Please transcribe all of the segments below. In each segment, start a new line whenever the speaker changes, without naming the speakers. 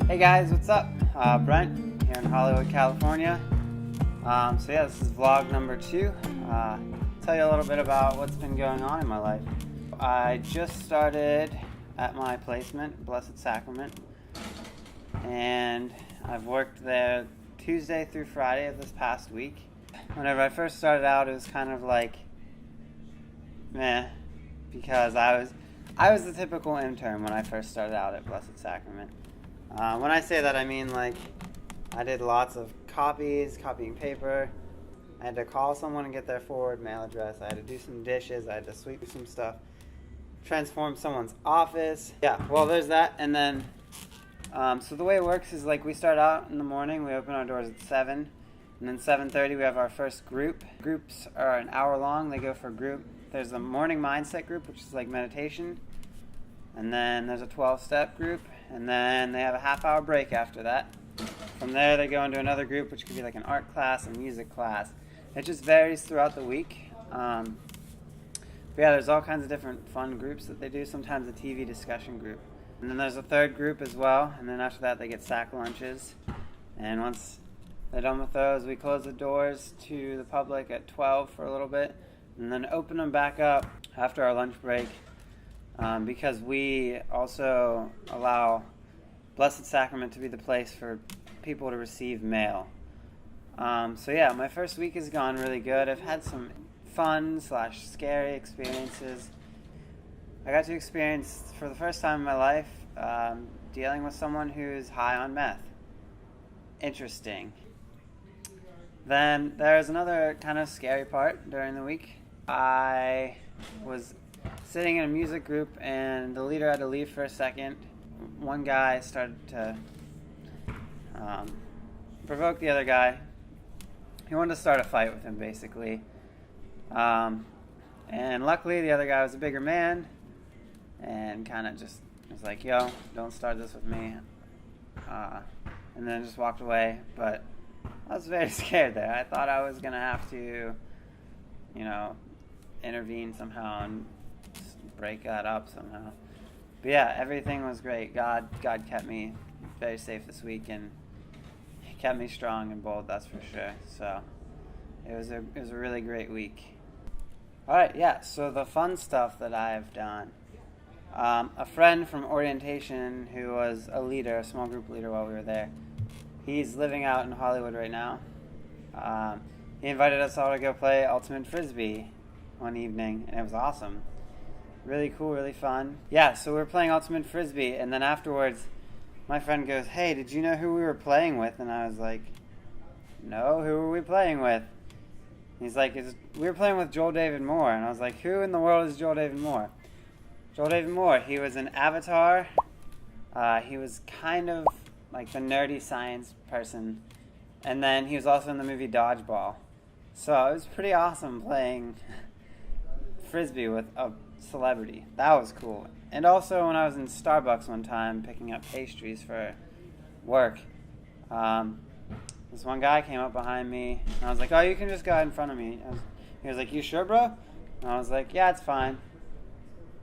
Hey guys, what's up? Brent here in Hollywood, California. So yeah, this is vlog number 2. Tell you a little bit about what's been going on in my life. I just started at my placement, Blessed Sacrament, and I've worked there Tuesday through Friday of this past week. Whenever I first started out, it was kind of like meh, because I was the typical intern when I first started out at Blessed Sacrament. When I say that, I mean like I did lots of copying paper. I had to call someone and get their forward mail address. I had to do some dishes. I had to sweep some stuff, transform someone's office. Yeah, well, there's that. And then, so the way it works is like we start out in the morning. We open our doors at 7. And then 7:30 we have our first group. Groups are an hour long. They go for a group. There's the morning mindset group, which is like meditation. And then there's a 12-step group. And then they have a half-hour break after that. From there they go into another group, which could be like an art class, a music class. It just varies throughout the week. But yeah, there's all kinds of different fun groups that they do. Sometimes a TV discussion group. And then there's a third group as well. And then after that they get sack lunches. And once they're done with those, we close the doors to the public at 12 for a little bit. And then open them back up after our lunch break. Because we also allow Blessed Sacrament to be the place for people to receive mail. So yeah, my first week has gone really good. I've had some fun/scary experiences. I got to experience, for the first time in my life, dealing with someone who's high on meth. Interesting. Then there's another kind of scary part during the week. I was sitting in a music group and the leader had to leave for a second. One guy started to provoke the other guy. He wanted to start a fight with him, basically. And luckily the other guy was a bigger man and kind of just was like, yo, don't start this with me. And then just walked away. But I was very scared there. I thought I was going to have to, intervene somehow and break that up somehow. But yeah, everything was great. God kept me very safe this week, and He kept me strong and bold, that's for sure. So it was a really great week. All right, yeah, so the fun stuff that I've done. A friend from orientation who was a leader, a small group leader while we were there, he's living out in Hollywood right now. He invited us all to go play Ultimate Frisbee one evening, and it was awesome. Really cool, really fun. Yeah, so we were playing Ultimate Frisbee, and then afterwards, my friend goes, hey, did you know who we were playing with? And I was like, no, who were we playing with? He's like, we were playing with Joel David Moore. And I was like, who in the world is Joel David Moore? Joel David Moore, he was an Avatar. He was kind of like the nerdy science person. And then he was also in the movie Dodgeball. So it was pretty awesome playing Frisbee with a celebrity. That was cool. And also when I was in Starbucks one time picking up pastries for work, this one guy came up behind me and I was like, oh, you can just go ahead in front of me. He was like, you sure, bro? And I was like, yeah, it's fine.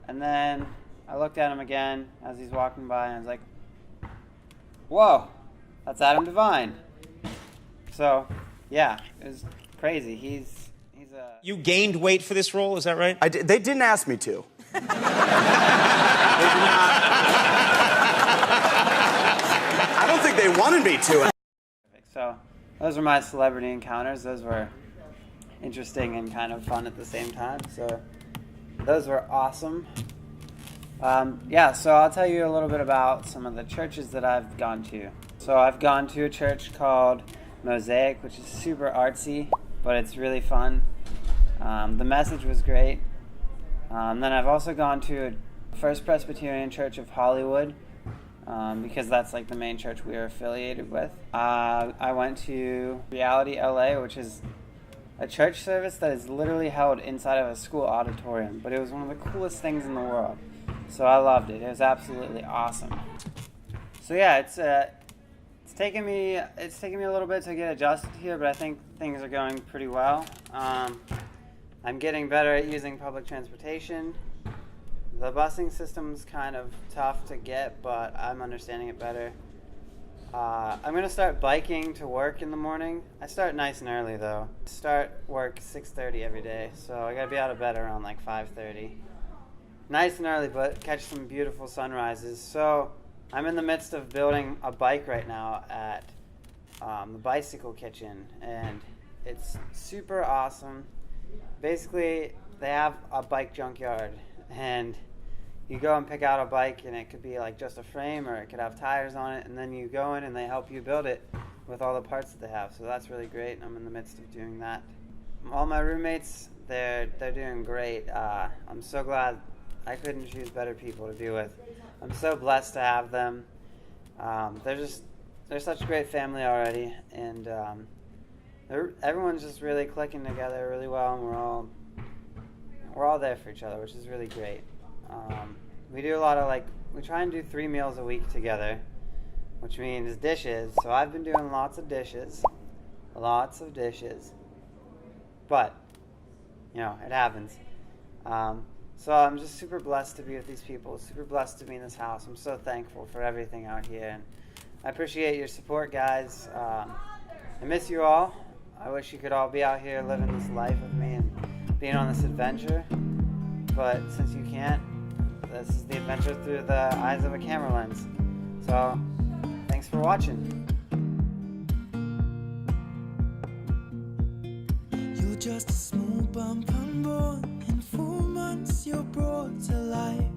And then I looked at him again as he's walking by and I was like, whoa, that's Adam Devine. So yeah, it was crazy. He's a...
You gained weight for this role, is that right?
They didn't ask me to. They did not. I don't think they wanted me to.
So those were my celebrity encounters. Those were interesting and kind of fun at the same time. So those were awesome. Yeah, so I'll tell you a little bit about some of the churches that I've gone to. So I've gone to a church called Mosaic, which is super artsy, but it's really fun. The message was great. Then I've also gone to a First Presbyterian Church of Hollywood, because that's like the main church we are affiliated with. I went to Reality LA, which is a church service that is literally held inside of a school auditorium, but it was one of the coolest things in the world. So I loved it. It was absolutely awesome. So yeah, it's taken me a little bit to get adjusted here, but I think things are going pretty well. I'm getting better at using public transportation. The busing system's kind of tough to get, but I'm understanding it better. I'm gonna start biking to work in the morning. I start nice and early though. Start work 6:30 every day, so I gotta be out of bed around like 5:30. Nice and early, but catch some beautiful sunrises. So I'm in the midst of building a bike right now at the Bicycle Kitchen, and it's super awesome. Basically, they have a bike junkyard, and you go and pick out a bike, and it could be like just a frame, or it could have tires on it, and then you go in and they help you build it with all the parts that they have. So that's really great, and I'm in the midst of doing that. All my roommates, they're doing great. I'm so glad. I couldn't choose better people to be with. I'm so blessed to have them. They're such a great family already, and everyone's just really clicking together really well, and we're all there for each other, which is really great. We do a lot of we try and do 3 meals a week together, which means dishes. So I've been doing lots of dishes, but it happens. So I'm just super blessed to be with these people, super blessed to be in this house. I'm so thankful for everything out here, and I appreciate your support, guys. I miss you all. I wish you could all be out here living this life with me and being on this adventure, but since you can't, this is the adventure through the eyes of a camera lens. So thanks for watching.
You're just a small bump unborn. In 4 months you're brought to life.